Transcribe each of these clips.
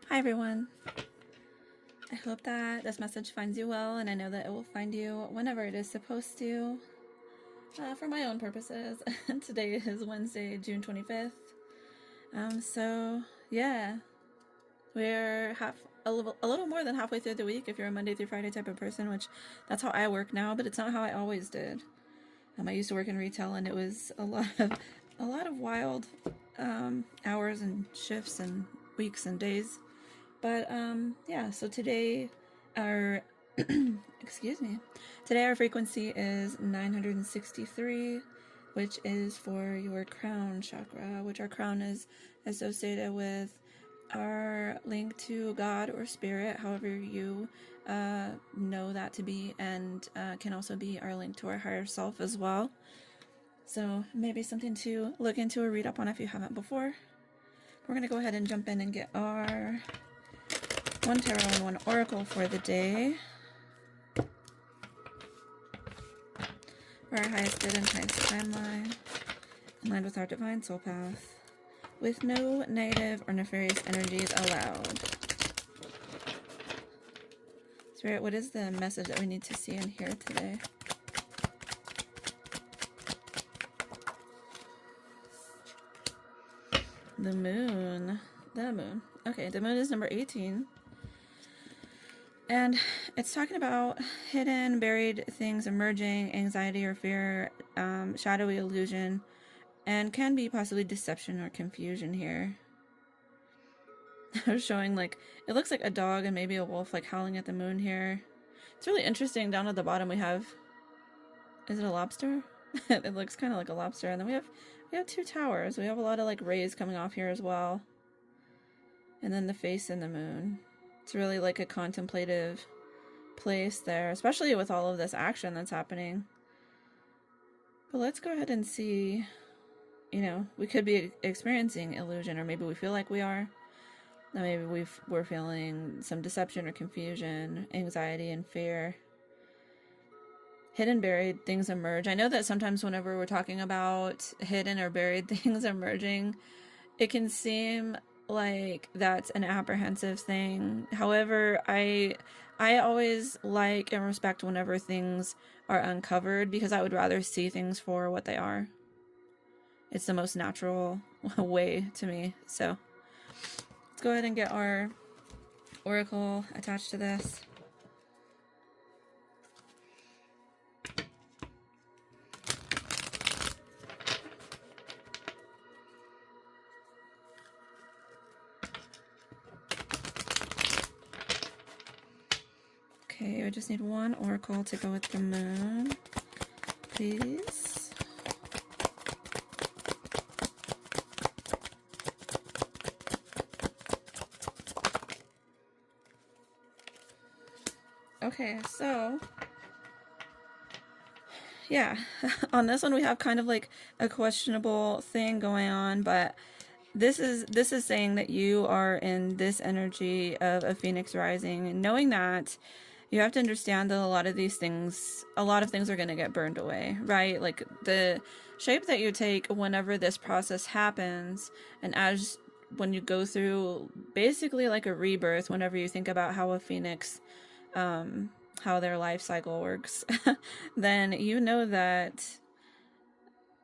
Hi everyone. I hope that this message finds you well, and I know that it will find you whenever it is supposed to. For my own purposes, today is Wednesday, June 25th. So yeah, we're a little more than halfway through the week if you're a Monday through Friday type of person, which that's how I work now, but it's not how I always did. I used to work in retail, and it was a lot of wild hours and shifts and weeks and days. But yeah, so today our excuse me. Today our frequency is 963, which is for your crown chakra, which our crown is associated with our link to God or spirit, however you know that to be, and can also be our link to our higher self as well. So maybe something to look into or read up on if you haven't before. We're going to go ahead and jump in and get our one tarot and one oracle for the day. For our highest good and highest timeline, in line with our divine soul path, with no negative or nefarious energies allowed. Spirit, what is the message that we need to see and hear today? The moon. The moon. Okay, the moon is number 18. And it's talking about hidden, buried things emerging, anxiety or fear, shadowy illusion, and can be possibly deception or confusion here. They're showing like, it looks like a dog and maybe a wolf like howling at the moon here. It's really interesting. Down at the bottom we have, is it a lobster? It looks kind of like a lobster. And then we have two towers. We have a lot of like rays coming off here as well. And then the face in the moon. It's really like a contemplative place there, especially with all of this action that's happening. But let's go ahead and see, you know, we could be experiencing illusion, or maybe we feel like we are. Maybe we're feeling some deception or confusion, anxiety and fear. Hidden, buried things emerge. I know that sometimes whenever we're talking about hidden or buried things emerging, it can seem like that's an apprehensive thing. However, I always like and respect whenever things are uncovered, because I would rather see things for what they are. It's the most natural way to me. So let's go ahead and get our oracle attached to this. Okay, I just need one oracle to go with the moon, please. Okay, so yeah, on this one we have kind of like a questionable thing going on, but this is saying that you are in this energy of a phoenix rising, and knowing that you have to understand that a lot of things are going to get burned away, right? Like the shape that you take whenever this process happens, and as when you go through basically like a rebirth, whenever you think about how a phoenix, how their life cycle works, then you know that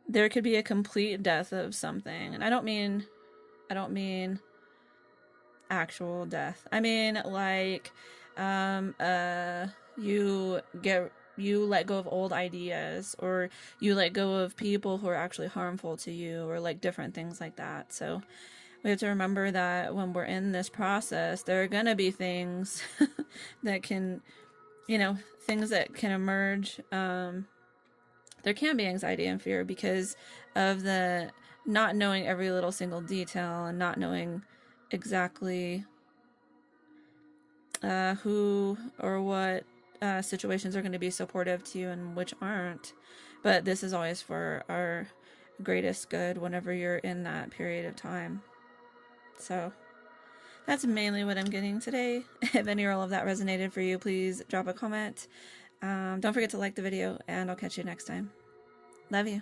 there could be a complete death of something. And I don't mean actual death. I mean like you let go of old ideas, or you let go of people who are actually harmful to you, or like different things like that. So we have to remember that when we're in this process, there are going to be things that can, things that can emerge. There can be anxiety and fear because of the not knowing every little single detail, and not knowing exactly who or what situations are going to be supportive to you and which aren't. But this is always for our greatest good whenever you're in that period of time. So that's mainly what I'm getting today. If any or all of that resonated for you, please drop a comment. Don't forget to like the video, and I'll catch you next time. Love you.